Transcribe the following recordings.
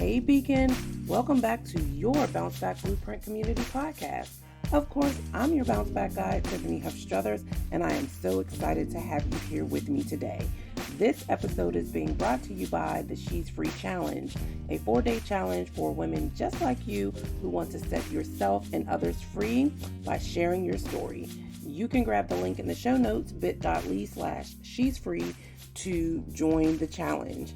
Hey Beacon, welcome back to your Bounce Back Blueprint Community Podcast. Of course, I'm your Bounce Back guide, Tiffany Huff Struthers, and I am so excited to have you here with me today. This episode is being brought to you by the She's Free Challenge, a 4-day challenge for women just like you who want to set yourself and others free by sharing your story. You can grab the link in the show notes, bit.ly/she's free to join the challenge.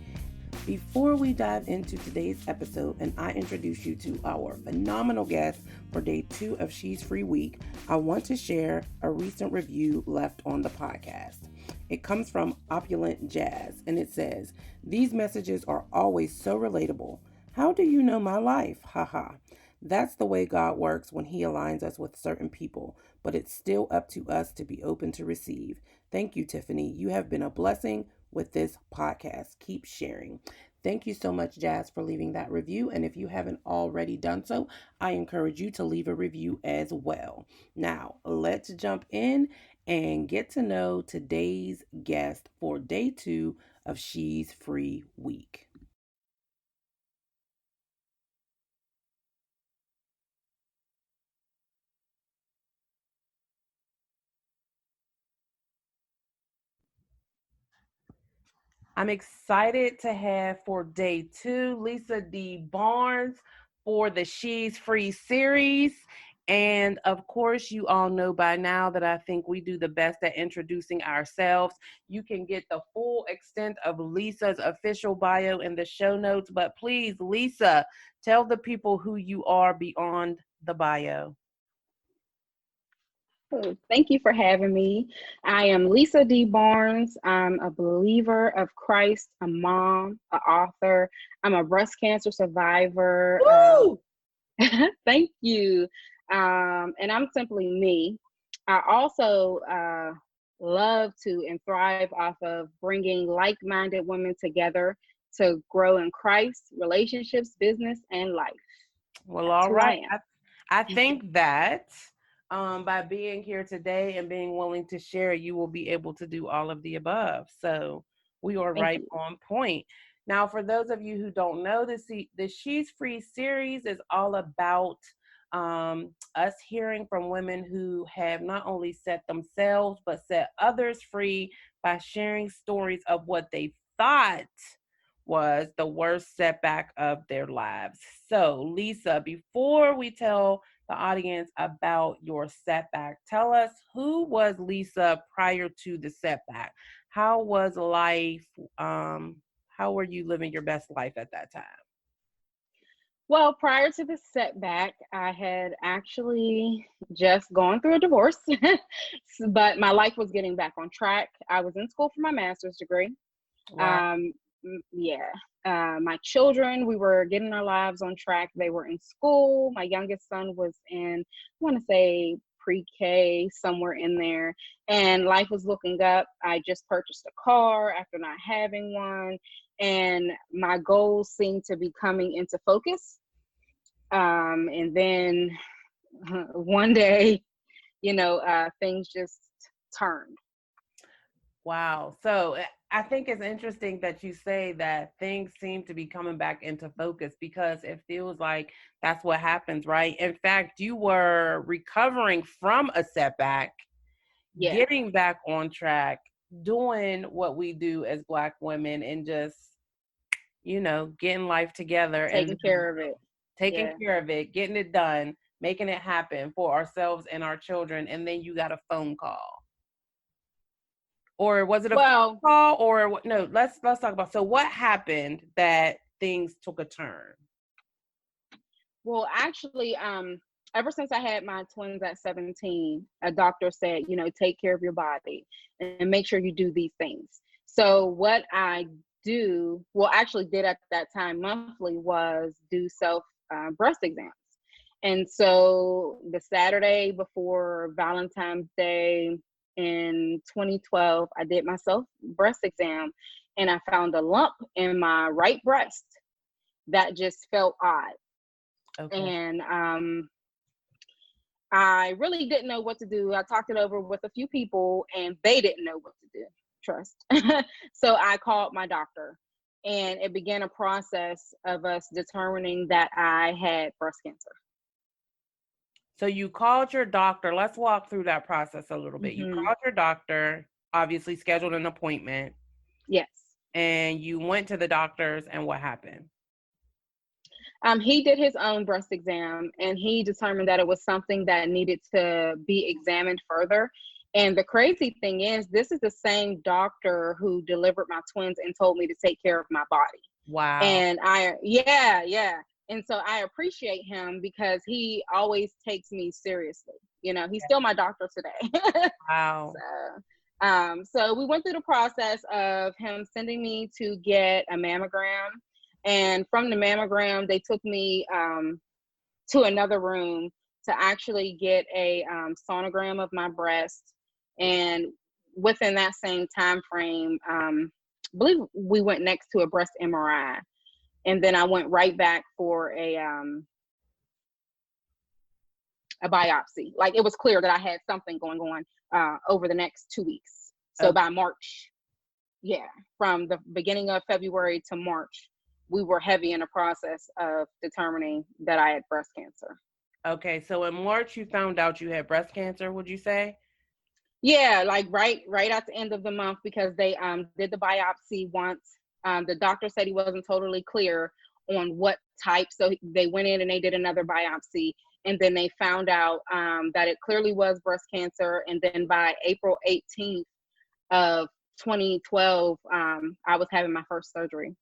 Before we dive into today's episode and I introduce you to our phenomenal guest for day 2 of She's Free Week, I want to share a recent review left on the podcast. It comes from Opulent Jazz and it says, "These messages are always so relatable. How do you know my life? Haha. That's the way God works when He aligns us with certain people, but it's still up to us to be open to receive. Thank you, Tiffany. You have been a blessing with this podcast. Keep sharing." Thank you so much, Jazz, for leaving that review. And if you haven't already done so, I encourage you to leave a review as well. Now, let's jump in and get to know today's guest for day 2 of She's Free Week. I'm excited to have for day 2 Lisa D. Barnes for the She's Free series. And of course, you all know by now that I think we do the best at introducing ourselves. You can get the full extent of Lisa's official bio in the show notes. But please, Lisa, tell the people who you are beyond the bio. Thank you for having me. I am Lisa D. Barnes. I'm a believer of Christ, a mom, an author. I'm a breast cancer survivor. Woo! Thank you. And I'm simply me. I also love to and thrive off of bringing like-minded women together to grow in Christ, relationships, business, and life. Well, That's all who I right. am. I think that by being here today and being willing to share, you will be able to do all of the above. So we are Thank right you. on point. Now, for those of you who don't know, the She's Free series is all about us hearing from women who have not only set themselves, but set others free by sharing stories of what they thought was the worst setback of their lives. So, Lisa, before we tell the audience about your setback, tell us, who was Lisa prior to the setback? How was life? How were you living your best life at that time? Well, prior to the setback, I had actually just gone through a divorce, but my life was getting back on track. I was in school for my master's degree. Wow. Um, yeah. My children, we were getting our lives on track. They were in school. My youngest son was in, I want to say, pre-K, somewhere in there, and life was looking up. I just purchased a car after not having one, and my goals seemed to be coming into focus. And then one day, things just turned. Wow. So I think it's interesting that you say that things seem to be coming back into focus because it feels like that's what happens, right? In fact, you were recovering from a setback, Yeah, getting back on track, doing what we do as Black women and just, getting life together and taking care of it. taking Yeah. care of it, getting it done, making it happen for ourselves and our children. And then you got a phone call. Or was it a phone Well, call or what? No, let's talk about. So what happened that things took a turn? actually, ever since I had my twins at 17, a doctor said, take care of your body and make sure you do these things. So what I actually did at that time monthly was do self breast exams. And so the Saturday before Valentine's Day in 2012, I did my self breast exam and I found a lump in my right breast that just felt odd. Okay. And I really didn't know what to do. I talked it over with a few people and they didn't know what to do. Trust. So I called my doctor and it began a process of us determining that I had breast cancer. So you called your doctor. Let's walk through that process a little bit. You Hmm. called your doctor, obviously scheduled an appointment, Yes. and you went to the doctors, and what happened? He did his own breast exam and he determined that it was something that needed to be examined further. And the crazy thing is, this is the same doctor who delivered my twins and told me to take care of my body. Wow. And yeah, yeah. And so I appreciate him because he always takes me seriously. You know, he's still my doctor today. Wow. So we went through the process of him sending me to get a mammogram. And from the mammogram, they took me to another room to actually get a sonogram of my breast. And within that same time frame, I believe we went next to a breast MRI. And then I went right back for a biopsy. Like it was clear that I had something going on over the next 2 weeks. So Okay. by March, yeah, from the beginning of February to March, we were heavy in the process of determining that I had breast cancer. Okay. So in March, you found out you had breast cancer, would you say? Yeah, like right at the end of the month because they did the biopsy once. The doctor said he wasn't totally clear on what type, so they went in and they did another biopsy, and then they found out that it clearly was breast cancer. And then by April 18th of 2012, I was having my first surgery.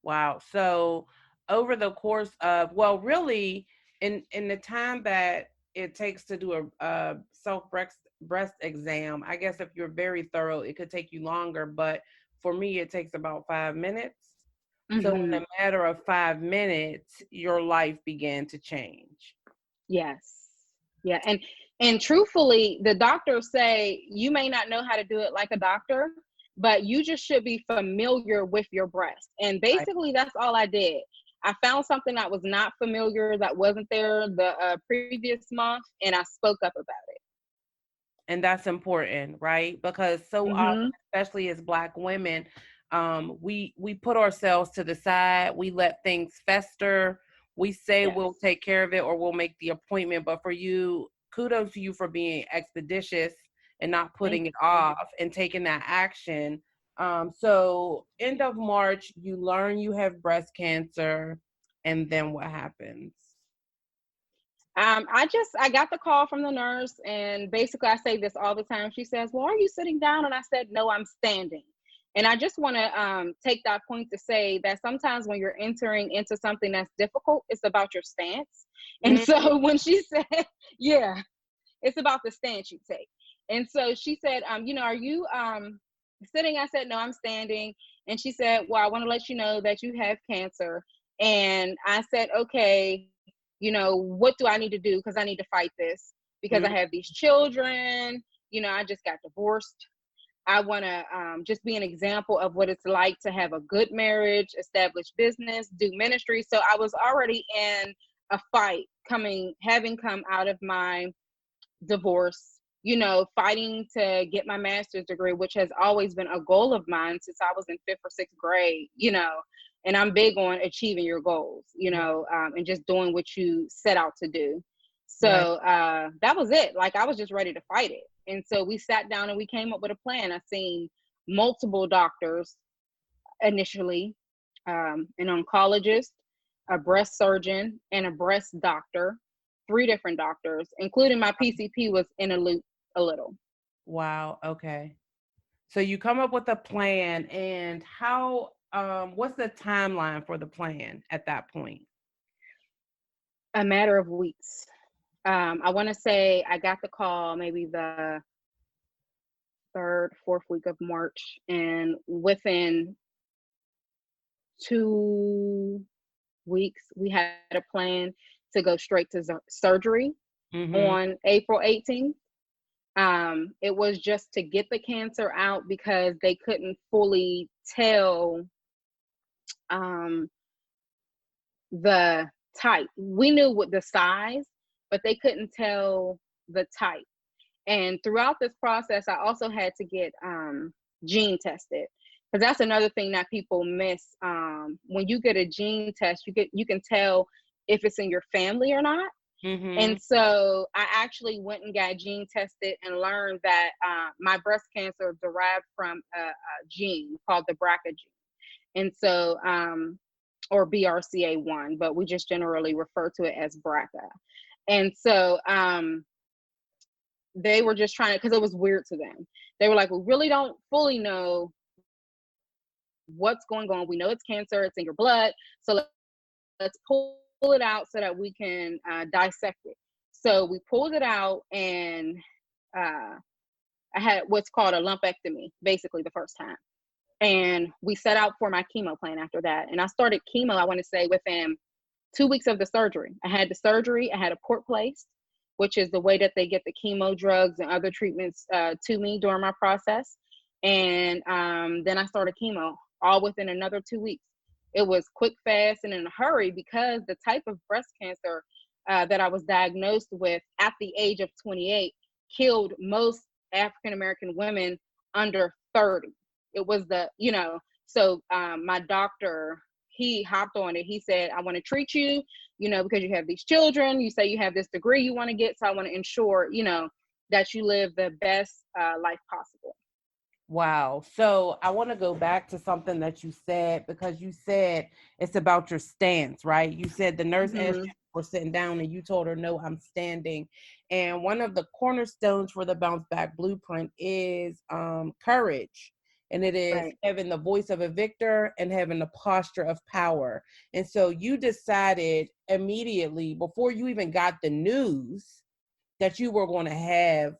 Wow. So over the course of, well, really, in the time that it takes to do a self breast exam, I guess if you're very thorough, it could take you longer. But for me, it takes about 5 minutes. So in Hmm. a matter of 5 minutes, your life began to change. Yes. Yeah. And truthfully, the doctors say you may not know how to do it like a doctor, but you just should be familiar with your breast. And Right. basically that's all I did. I found something that was not familiar, that wasn't there the previous month, and I spoke up about it. And that's important, right? Because so often, Hmm. especially as Black women, we put ourselves to the side. We let things fester. We say we'll Yes. take care of it or we'll make the appointment. But for you, kudos to you for being expeditious and not Thank putting it you. off and taking that action. So end of March, you learn you have breast cancer, and then what happens? I got the call from the nurse, and basically I say this all the time. She says, "Well, are you sitting down?" And I said, "No, I'm standing." And I just want to take that point to say that sometimes when you're entering into something that's difficult, it's about your stance. And Mm, so when she said, "Yeah, it's about the stance you take," and so she said, "Are you sitting?" I said, "No, I'm standing." And she said, "Well, I want to let you know that you have cancer." And I said, "Okay, what do I need to do? Because I need to fight this because I mm, have these children. I just got divorced. I want to just be an example of what it's like to have a good marriage, establish business, do ministry." So I was already in a fight having come out of my divorce, fighting to get my master's degree, which has always been a goal of mine since I was in fifth or sixth grade, and I'm big on achieving your goals, and just doing what you set out to do. right. So that was it. Like I was just ready to fight it. And so we sat down and we came up with a plan. I seen multiple doctors initially, an oncologist, a breast surgeon, and a breast doctor, three different doctors, including my PCP was in a loop a little. Wow. Okay. So you come up with a plan, and how what's the timeline for the plan at that point? A matter of weeks. I want to say I got the call maybe the third, fourth week of March, and within 2 weeks, we had a plan to go straight to surgery Mhm. on April 18th. It was just to get the cancer out because they couldn't fully tell um, the type. We knew what the size, but they couldn't tell the type. And throughout this process, I also had to get gene tested. because that's another thing that people miss. When you get a gene test, you can tell if it's in your family or not. Mm-hmm. And so I actually went and got gene tested and learned that my breast cancer derived from a gene called the BRCA gene. And so, or BRCA1, but we just generally refer to it as BRCA. And so they were just trying to, because it was weird to them. They were like, we really don't fully know what's going on. We know it's cancer, it's in your blood. So let's pull it out so that we can dissect it. So we pulled it out, and I had what's called a lumpectomy, basically the first time. And we set out for my chemo plan after that. And I started chemo, I want to say, within 2 weeks of the surgery. I had the surgery, I had a port placed, which is the way that they get the chemo drugs and other treatments to me during my process. And then I started chemo all within another 2 weeks. It was quick, fast, and in a hurry, because the type of breast cancer that I was diagnosed with at the age of 28 killed most African American women under 30. It was so my doctor, he hopped on it. He said, I want to treat you, because you have these children. You say you have this degree you want to get. So I want to ensure, that you live the best life possible. Wow. So I want to go back to something that you said, because you said it's about your stance, right? You said the nurse asked you for sitting down and you told her, no, I'm standing. And one of the cornerstones for the bounce back blueprint is courage. And it is Right. having the voice of a victor and having the posture of power. And so you decided immediately, before you even got the news, that you were going to have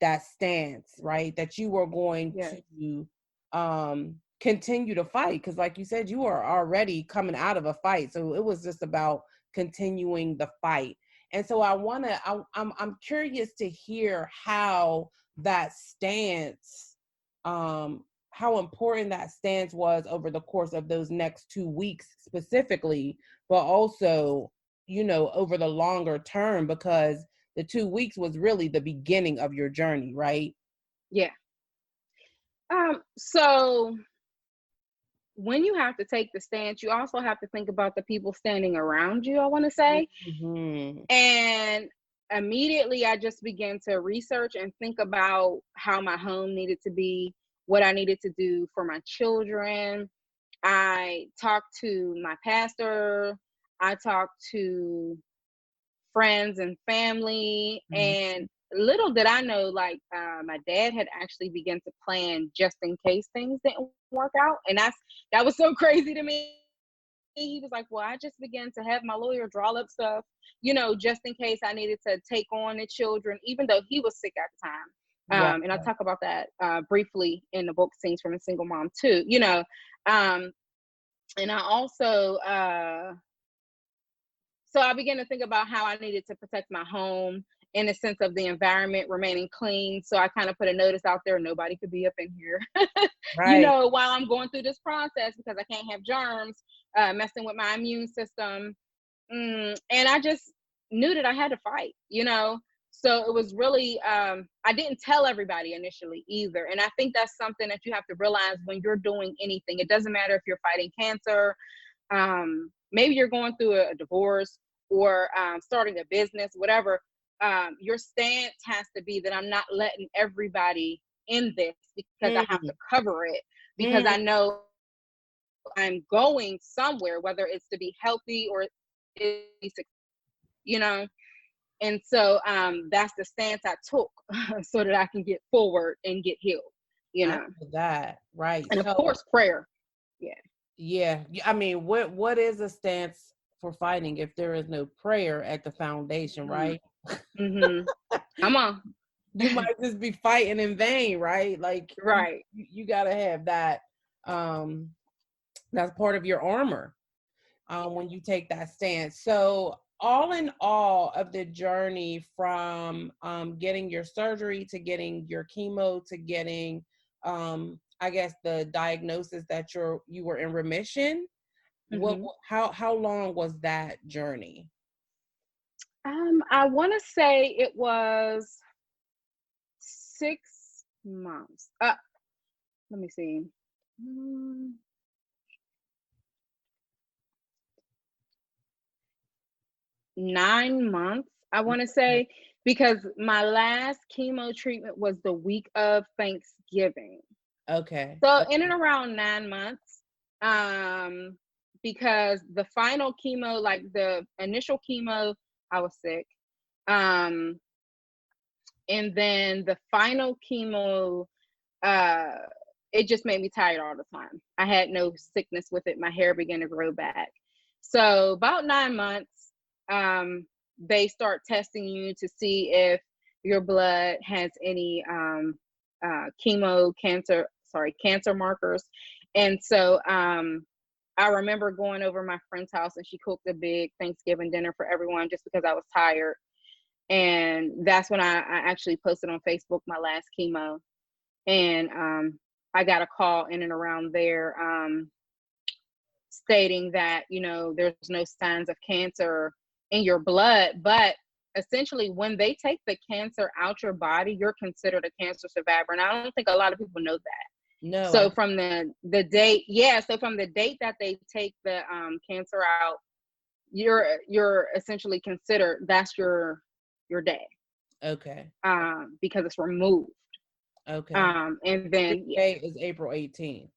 that stance, right? That you were going to continue to fight, because like you said, you are already coming out of a fight, so it was just about continuing the fight. And so I'm curious to hear how that stance, how important that stance was over the course of those next 2 weeks specifically, but also, over the longer term, because the 2 weeks was really the beginning of your journey, right? Yeah. So when you have to take the stance, you also have to think about the people standing around you, I want to say. Mm-hmm. And immediately I just began to research and think about how my home needed to be, what I needed to do for my children. I talked to my pastor. I talked to friends and family. Mm-hmm. And little did I know, like my dad had actually begun to plan just in case things didn't work out. And that was so crazy to me. He was like, well, I just began to have my lawyer draw up stuff, just in case I needed to take on the children, even though he was sick at the Wow. time. And I talk about that briefly in the book Scenes from a Single Mom too, and I also so I began to think about how I needed to protect my home in the sense of the environment remaining clean. So I kind of put a notice out there: nobody could be up in here, Right. while I'm going through this process, because I can't have germs messing with my immune system. And I just knew that I had to fight. So it was really, I didn't tell everybody initially either. And I think that's something that you have to realize when you're doing anything. It doesn't matter if you're fighting cancer, maybe you're going through a divorce, or starting a business, whatever. Your stance has to be that I'm not letting everybody in this, because I have to cover it, because I know I'm going somewhere, whether it's to be healthy or you know. And so that's the stance I took so that I can get forward and get healed. I know that, right? And of So course, prayer. Yeah. yeah, I mean, what is a stance for fighting if there is no prayer at the foundation, right? Mm-hmm. Come on. You might just be fighting in vain, right? Like Right. you got to have that. That's part of your armor when you take that stance. So all in all of the journey from getting your surgery to getting your chemo to getting, I guess, the diagnosis that you were in remission. Mm-hmm. How long was that journey? I want to say it was 6 months. Let me see. mm, 9 months, I want to say, because my last chemo treatment was the week of Thanksgiving. Okay. So in and around 9 months, um, because the final chemo, like the initial chemo, I was sick. Um, and then the final chemo, uh, it just made me tired all the time. I had no sickness with it. My hair began to grow back. So about 9 months, they start testing you to see if your blood has any cancer markers. And so I remember going over my friend's house, and she cooked a big Thanksgiving dinner for everyone just because I was tired. And that's when I actually posted on Facebook my last chemo. And I got a call in and around there stating that, there's no signs of cancer in your blood. But essentially, when they take the cancer out your body, you're considered a cancer survivor. And I don't think a lot of people know that. No. So from the date, so from the date that they take the cancer out, you're essentially considered, that's your day. Okay. Because it's removed. Okay. And then the day is April 18th.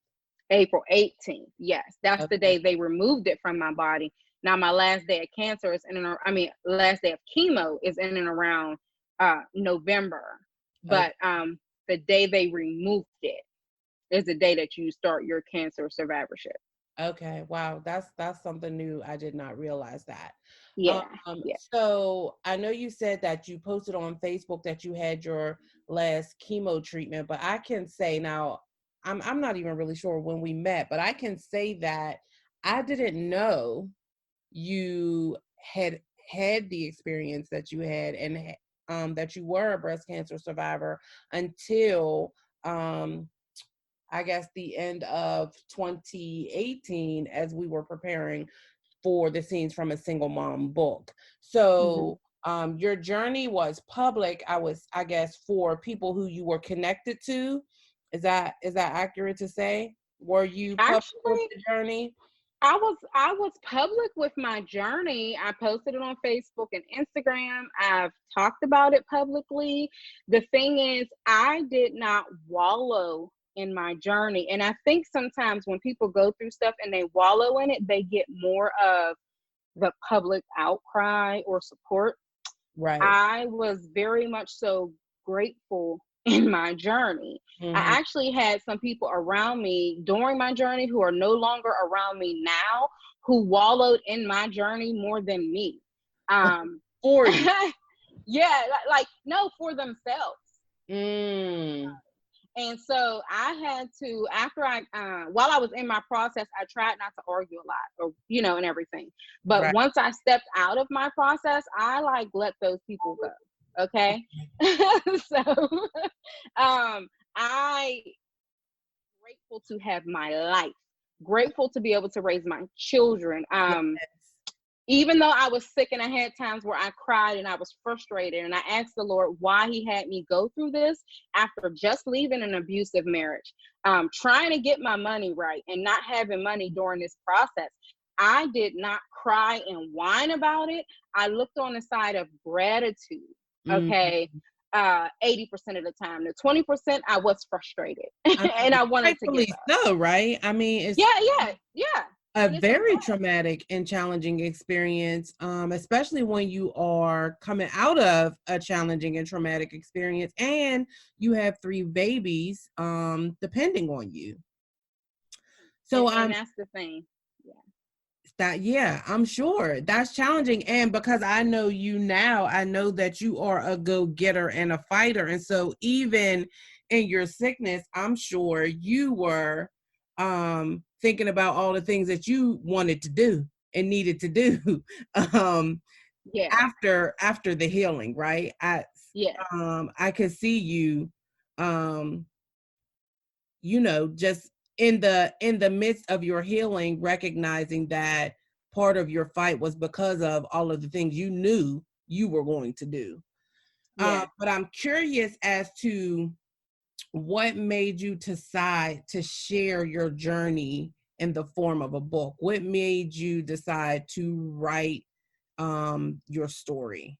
April 18th. Yes, that's Okay. the day they removed it from my body. Now my last day of cancer is last day of chemo is in and around November. But the day they removed it is the day that you start your cancer survivorship. Okay. Wow. That's something new. I did not realize that. Yeah. So I know you said that you posted on Facebook that you had your last chemo treatment, but I can say now, I'm not even really sure when we met, but I can say that I didn't know you had the experience that you had, and that you were a breast cancer survivor until I guess the end of 2018, as we were preparing for the Scenes from a Single Mom book. So your journey was public, I guess, for people who you were connected to. Is that accurate to say? Were you public with Actually, the journey? I was public with my journey. I posted it on Facebook and Instagram. I've talked about it publicly. The thing is, I did not wallow in my journey. And I think sometimes when people go through stuff and they wallow in it, they get more of the public outcry or support. Right. I was very much so grateful in my journey. I actually had some people around me during my journey who are no longer around me now, who wallowed in my journey more than me. For you. Yeah, no, for themselves. And so I had to, after while I was in my process, I tried not to argue a lot, or, and everything. But once I stepped out of my process, I let those people go. Okay. So, I grateful to have my life, grateful to be able to raise my children. Even though I was sick and I had times where I cried and I was frustrated, and I asked the Lord why he had me go through this after just leaving an abusive marriage, trying to get my money right and not having money during this process. I did not cry and whine about it. I looked on the side of gratitude. Okay. 80% of the time. The 20% I was frustrated and I wanted to give up. So, right? I mean, it's yeah. a very traumatic and challenging experience, especially when you are coming out of a challenging and traumatic experience and you have 3 babies depending on you. So and that's the thing. I'm sure that's challenging. And because I know you now, I know that you are a go-getter and a fighter. And so even in your sickness, I'm sure you were thinking about all the things that you wanted to do and needed to do after the healing, right? I could see you just in the midst of your healing, recognizing that part of your fight was because of all of the things you knew you were going to do. But I'm curious as to what made you decide to share your journey in the form of a book? What made you decide to write your story?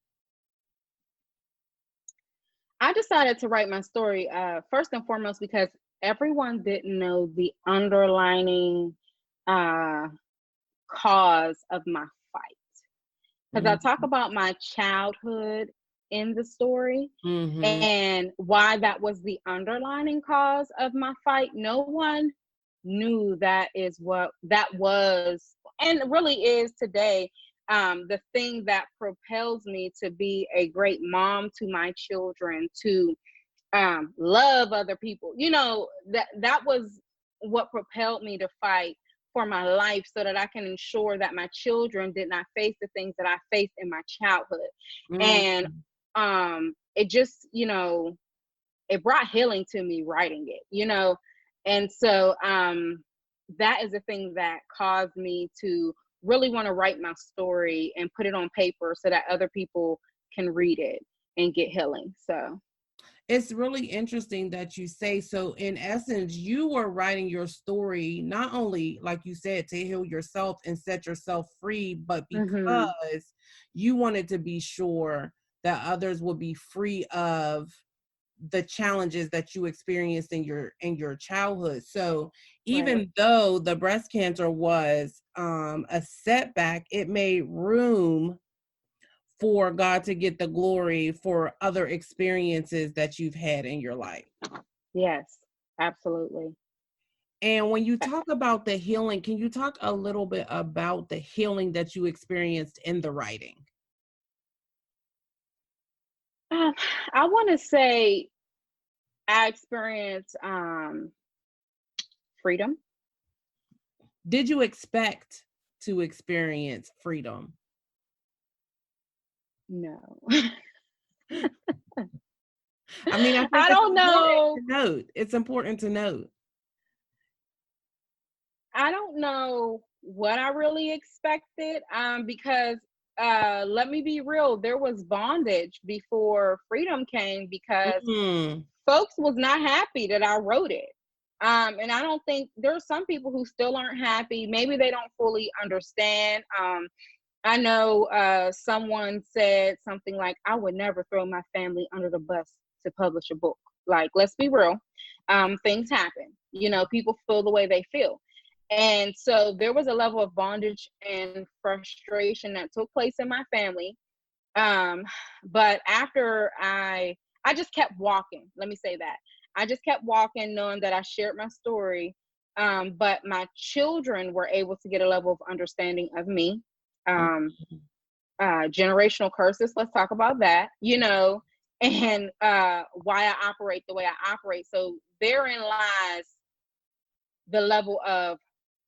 I decided to write my story first and foremost because everyone didn't know the underlining uh, cause of my fight. Because I talk about my childhood in the story Mm-hmm. and why that was the underlining cause of my fight. No one knew that is what that was, and really is today. The thing that propels me to be a great mom to my children, to love other people. That was what propelled me to fight for my life, so that I can ensure that my children did not face the things that I faced in my childhood. And Mm-hmm. it just, it brought healing to me writing it. And so that is the thing that caused me to really want to write my story and put it on paper so that other people can read it and get healing. So It's really interesting that you say so. In essence, you were writing your story not only, like you said, to heal yourself and set yourself free, but mhm, because you wanted to be sure that others would be free of the challenges that you experienced in your childhood. So right. even though the breast cancer was a setback, it made room for God to get the glory for other experiences that you've had in your life. Yes, absolutely. And when you talk about the healing, can you talk a little bit about the healing that you experienced in the writing? Um, I want to say I experienced freedom. Did you expect to experience freedom? No, I mean, I think I it's don't important know. to note. It's important to note. I don't know what I really expected. Because let me be real, there was bondage before freedom came because Mm, folks was not happy that I wrote it. And I don't think there are some people who still aren't happy. Maybe they don't fully understand. I know someone said something like, I would never throw my family under the bus to publish a book. Like, let's be real. Things happen. People feel the way they feel. And so there was a level of bondage and frustration that took place in my family. Um, but after I just kept walking. Let me say that. I just kept walking, knowing that I shared my story. But my children were able to get a level of understanding of me. Um, Generational curses, let's talk about that, and why I operate the way I operate. So therein lies the level of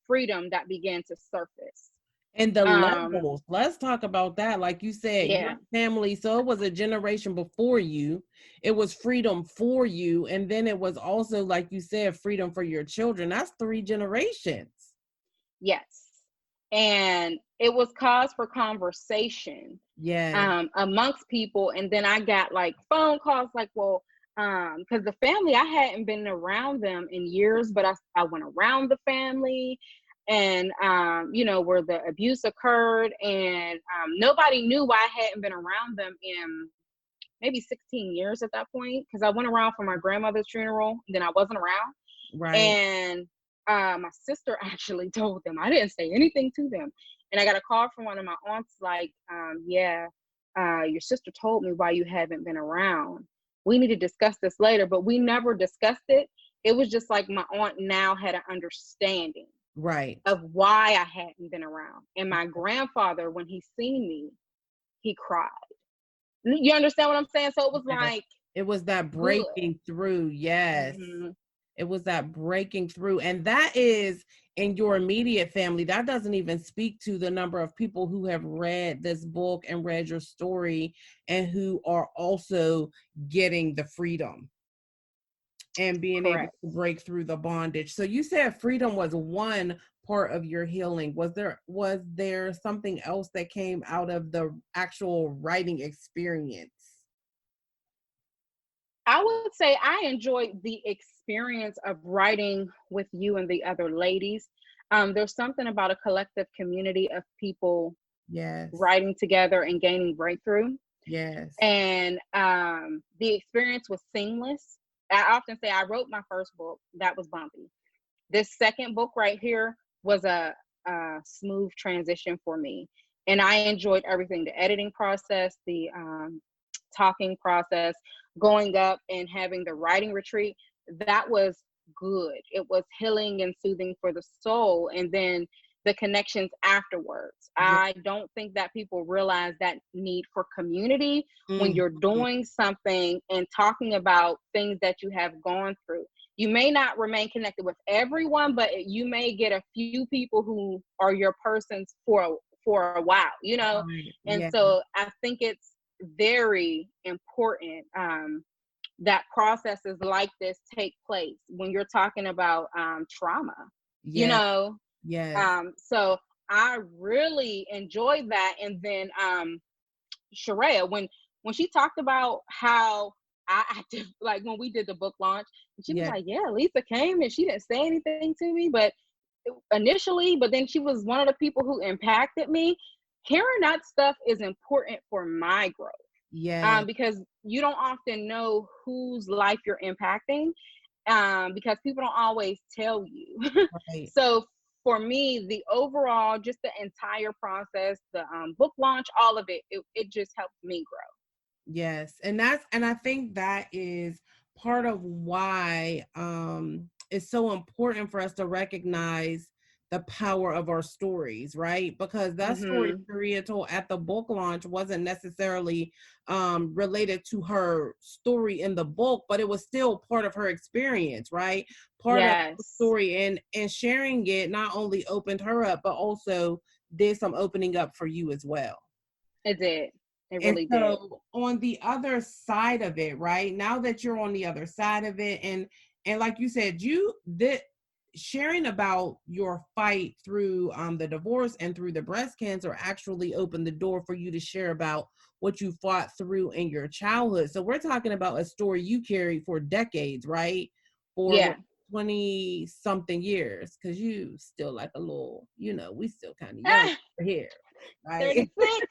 freedom that began to surface. and the Um, levels, let's talk about that. Like you said, your yeah, family, so it was a generation before you. It was freedom for you. And then it was also, like you said, freedom for your children. That's three generations. yes. And it was cause for conversation Yeah. amongst people. And then I got like phone calls like, well, because the family, I hadn't been around them in years, but I went around the family and, where the abuse occurred. And nobody knew why I hadn't been around them in maybe 16 years at that point, because I went around for my grandmother's funeral, then I wasn't around. Right. And my sister actually told them. I didn't say anything to them. And I got a call from one of my aunts like, yeah, your sister told me why you haven't been around. We need to discuss this later, but we never discussed it. It was just like my aunt now had an understanding Right. of why I hadn't been around. And my grandfather, when he seen me, he cried. You understand what I'm saying? So it was Yeah. like It was that good. breaking through. Yes. Mhm. It was that breaking through. And that is in your immediate family. That doesn't even speak to the number of people who have read this book and read your story and who are also getting the freedom and being able Correct. to break through the bondage. So you said freedom was one part of your healing. Was there something else that came out of the actual writing experience? I would say I enjoyed the experience of writing with you and the other ladies. There's something about a collective community of people Yes. writing together and gaining breakthrough. Yes. And the experience was seamless. I often say I wrote my first book, that was bumpy. This second book right here was a smooth transition for me. And I enjoyed everything, the editing process, the talking process, going up and having the writing retreat. That was good. It was healing and soothing for the soul. And then the connections afterwards. Yeah. I don't think that people realize that need for community when Mhm. you're doing something and talking about things that you have gone through. You may not remain connected with everyone, but you may get a few people who are your persons for a while, you know. Right. And Yeah. so I think it's very important that processes like this take place when you're talking about trauma, you Yes. know. Yes. So I really enjoyed that. And then Sheree, when she talked about how I acted, like when we did the book launch, and she was Yeah. like, "Yeah, Lisa came and she didn't say anything to me, but initially, but then she was one of the people who impacted me." Hearing that stuff is important for my growth, Yes. because you don't often know whose life you're impacting, because people don't always tell you. Right. So for me, the overall, just the entire process, the book launch, all of it just helped me grow. Yes. And I think that is part of why it's so important for us to recognize the power of our stories, right? Because that story Hmm. Maria told at the book launch wasn't necessarily related to her story in the book, but it was still part of her experience, right? Part of the Yes, story, and sharing it not only opened her up, but also did some opening up for you as well. it did. It And really did. so on the other side of it, right? Now that you're on the other side of it, and like you said, you did sharing about your fight through the divorce and through the breast cancer actually opened the door for you to share about what you fought through in your childhood. So we're talking about a story you carried for decades, right? For what, Yeah. 20 something years, because you still like a little, we still kind of young here, right? 36,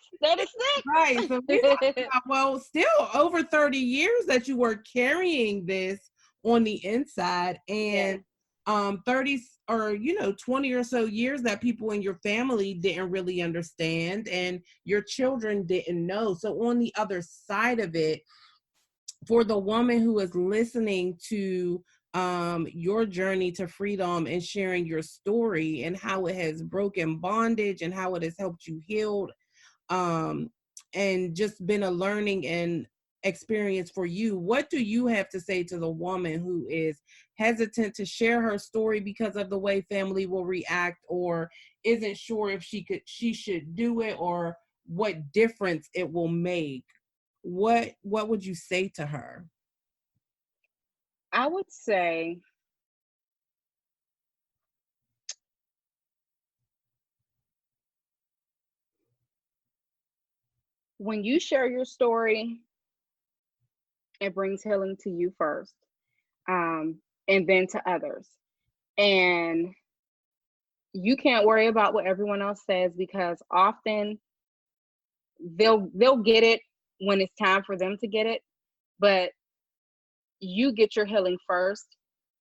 Right. So we're talking 36. about, well, still over 30 years that you were carrying this on the inside, Yeah. and 30 or 20 or so years that people in your family didn't really understand and your children didn't know. So on the other side of it, for the woman who is listening to your journey to freedom and sharing your story and how it has broken bondage and how it has helped you heal, um, and just been a learning and experience for you. What do you have to say to the woman who is hesitant to share her story because of the way family will react, or isn't sure if she should do it, or what difference it will make? What would you say to her? I would say when you share your story, it brings healing to you first, um, and then to others. And you can't worry about what everyone else says, because often they'll get it when it's time for them to get it, but you get your healing first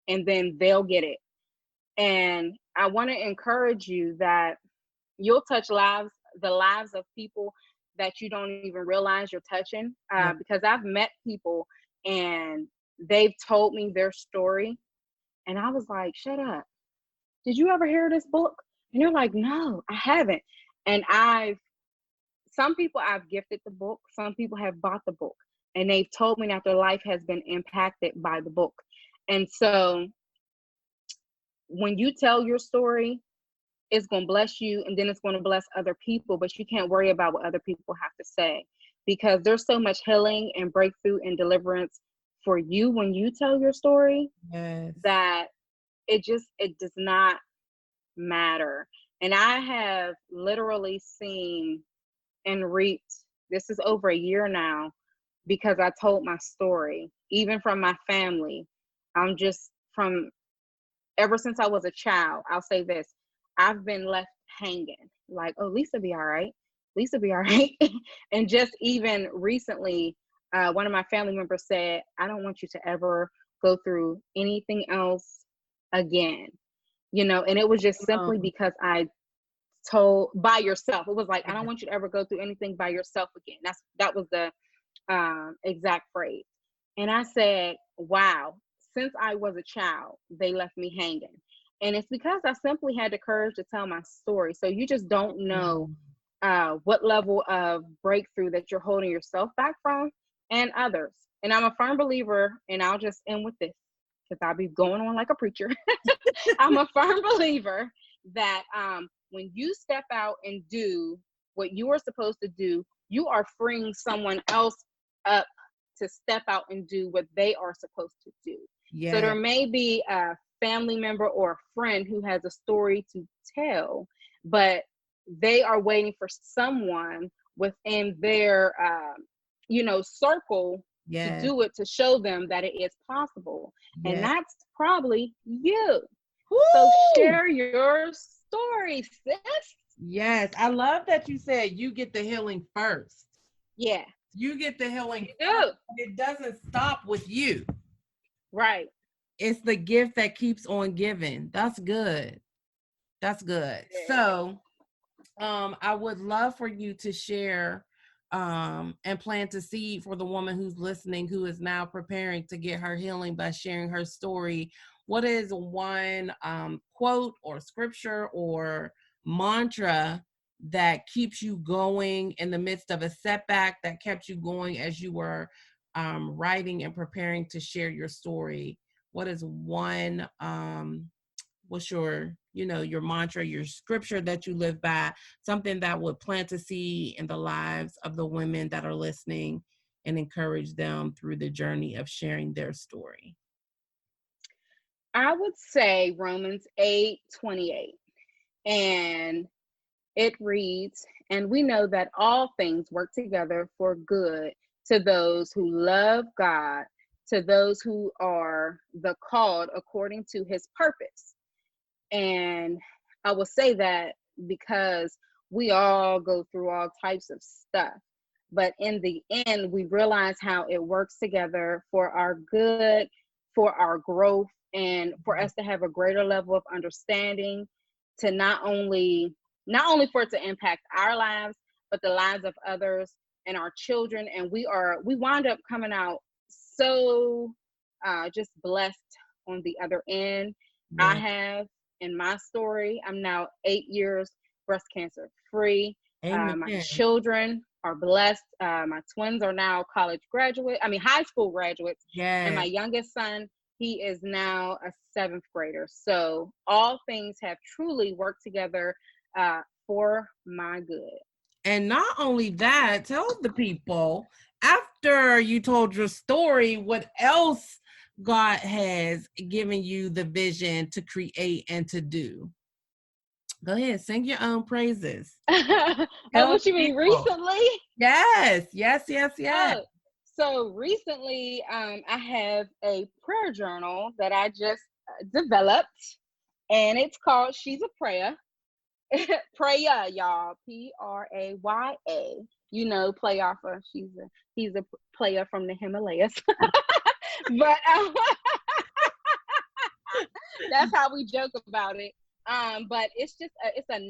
and then they'll get it. And I want to encourage you that you'll touch the lives of people that you don't even realize you're touching, Yeah. because I've met people and they've told me their story, and I was like, shut up, did you ever hear this book? And you're like, no, I haven't. And some people I've gifted the book, some people have bought the book, and they've told me that their life has been impacted by the book. And so when you tell your story, it's going to bless you, and then it's going to bless other people, but you can't worry about what other people have to say, because there's so much healing and breakthrough and deliverance for you when you tell your story, Yes. that it does not matter. And I have literally seen and reaped, this is over a year now, because I told my story, even from my family. I'm just from ever since I was a child, I'll say this, I've been left hanging like, oh, Lisa be all right. Lisa be all right. And just even recently, one of my family members said, I don't want you to ever go through anything else again. And it was just simply because I told by yourself. It was like, I don't want you to ever go through anything by yourself again. That was the exact phrase. And I said, wow, since I was a child, they left me hanging. And it's because I simply had the courage to tell my story. So you just don't know what level of breakthrough that you're holding yourself back from and others. And I'm a firm believer, and I'll just end with this because I'll be going on like a preacher. I'm a firm believer that when you step out and do what you are supposed to do, you are freeing someone else up to step out and do what they are supposed to do. So there may be a family member or a friend who has a story to tell, but they are waiting for someone within their circle to do it, to show them that it is possible. And that's probably you. Woo! So share your story, sis. Yes, I love that you said you get the healing first. Yeah. You get the healing first. It doesn't stop with you. Right. It's the gift that keeps on giving. That's good. That's good. Yeah. So I would love for you to share and plant a seed for the woman who's listening, who is now preparing to get her healing by sharing her story. What is one quote or scripture or mantra that keeps you going in the midst of a setback, that kept you going as you were writing and preparing to share your story? What is one, what's your mantra, your scripture that you live by, something that would plant a seed in the lives of the women that are listening and encourage them through the journey of sharing their story? I would say Romans 8:28. And it reads, and we know that all things work together for good to those who love God, to those who are the called according to his purpose. And I will say that because we all go through all types of stuff, but in the end, we realize how it works together for our good, for our growth, and for us to have a greater level of understanding, to not only for it to impact our lives, but the lives of others and our children. And we wind up coming out so just blessed on the other end. Yeah. I have, in my story, I'm now 8 years breast cancer free. My children are blessed. My twins are now high school graduates. Yes. And my youngest son, he is now a 7th grader. So all things have truly worked together for my good. And not only that, tell the people, after you told your story, what else God has given you the vision to create and to do. Go ahead, sing your own praises. Oh, what you mean, recently? Yes. Oh. So recently, I have a prayer journal that I just developed, and it's called She's a Praya. Praya, y'all. Praya. Play off of he's a player from the Himalayas. But that's how we joke about it. But it's just it's a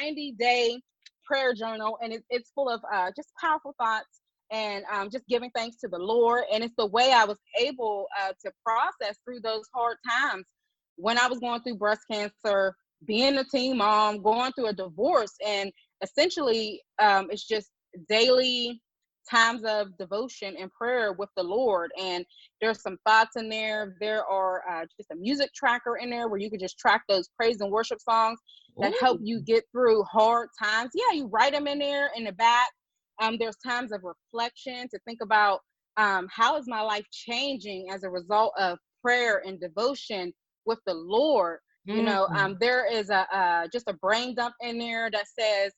90-day prayer journal, and it's full of just powerful thoughts and just giving thanks to the Lord. And it's the way I was able to process through those hard times when I was going through breast cancer, being a teen mom, going through a divorce. And essentially it's just daily times of devotion and prayer with the Lord. And there's some thoughts in there. There are just a music tracker in there where you can just track those praise and worship songs that help you get through hard times. Yeah, you write them in there in the back. There's times of reflection to think about how is my life changing as a result of prayer and devotion with the Lord. There is just a brain dump in there that says,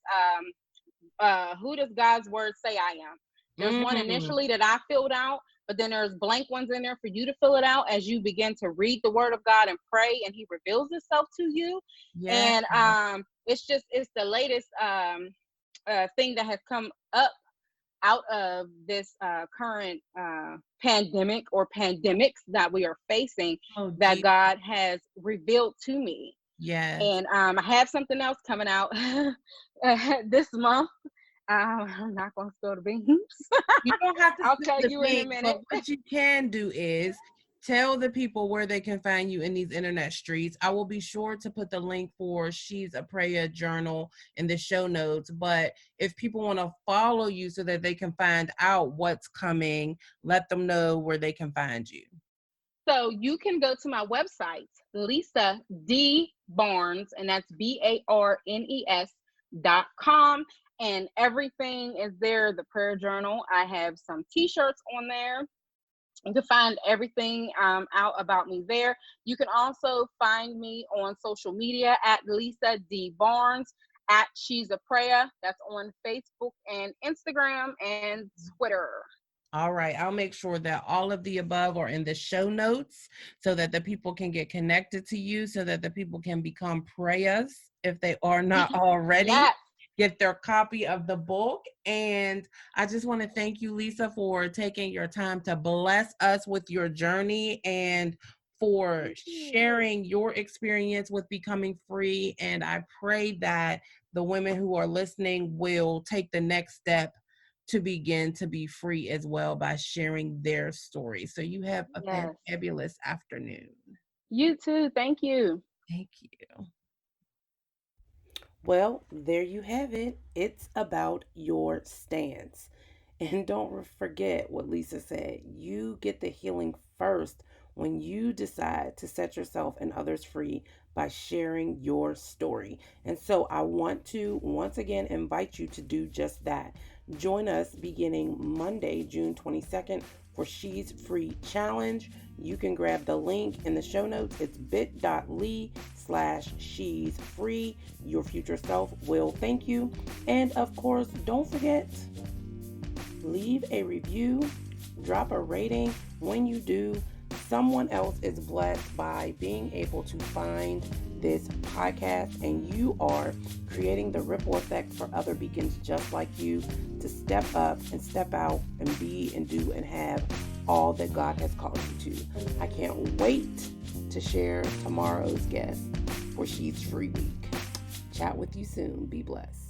who does God's word say I am? There's one initially that I filled out, but then there's blank ones in there for you to fill it out as you begin to read the word of God and pray, and he reveals himself to you. Yeah. And it's the latest thing that has come up out of this current pandemic or pandemics that we are facing, that God has revealed to me. Yes. And I have something else coming out this month. I'm not going to spill the beans. You don't have to I'll spill tell the you in a beans, minute. but what you can do is tell the people where they can find you in these internet streets. I will be sure to put the link for She's A Praya journal in the show notes. But if people want to follow you so that they can find out what's coming, let them know where they can find you. So you can go to my website, Lisa D. Barnes, and that's BARNES.com. And everything is there. The prayer journal. I have some t-shirts on there. You can find everything out about me there. You can also find me on social media at Lisa D. Barnes, at She's A Praya. That's on Facebook and Instagram and Twitter. All right. I'll make sure that all of the above are in the show notes so that the people can get connected to you, so that the people can become prayers if they are not already. Yes. Get their copy of the book. And I just want to thank you, Lisa, for taking your time to bless us with your journey and for sharing your experience with becoming free. And I pray that the women who are listening will take the next step to begin to be free as well by sharing their story. So you have a fabulous afternoon. You too. Thank you. Thank you. Well, there you have it. It's about your stance. And don't forget what Lisa said. You get the healing first when you decide to set yourself and others free by sharing your story. And so I want to once again invite you to do just that. Join us beginning Monday, June 22nd for She's Free Challenge. You can grab the link in the show notes. It's bit.ly/She's Free. Your future self will thank you. And of course, don't forget, leave a review, drop a rating. When you do, someone else is blessed by being able to find this podcast, and you are creating the ripple effect for other beacons just like you to step up and step out and be and do and have all that God has called you to. I can't wait to share tomorrow's guest for She's Free Week. Chat with you soon. Be blessed.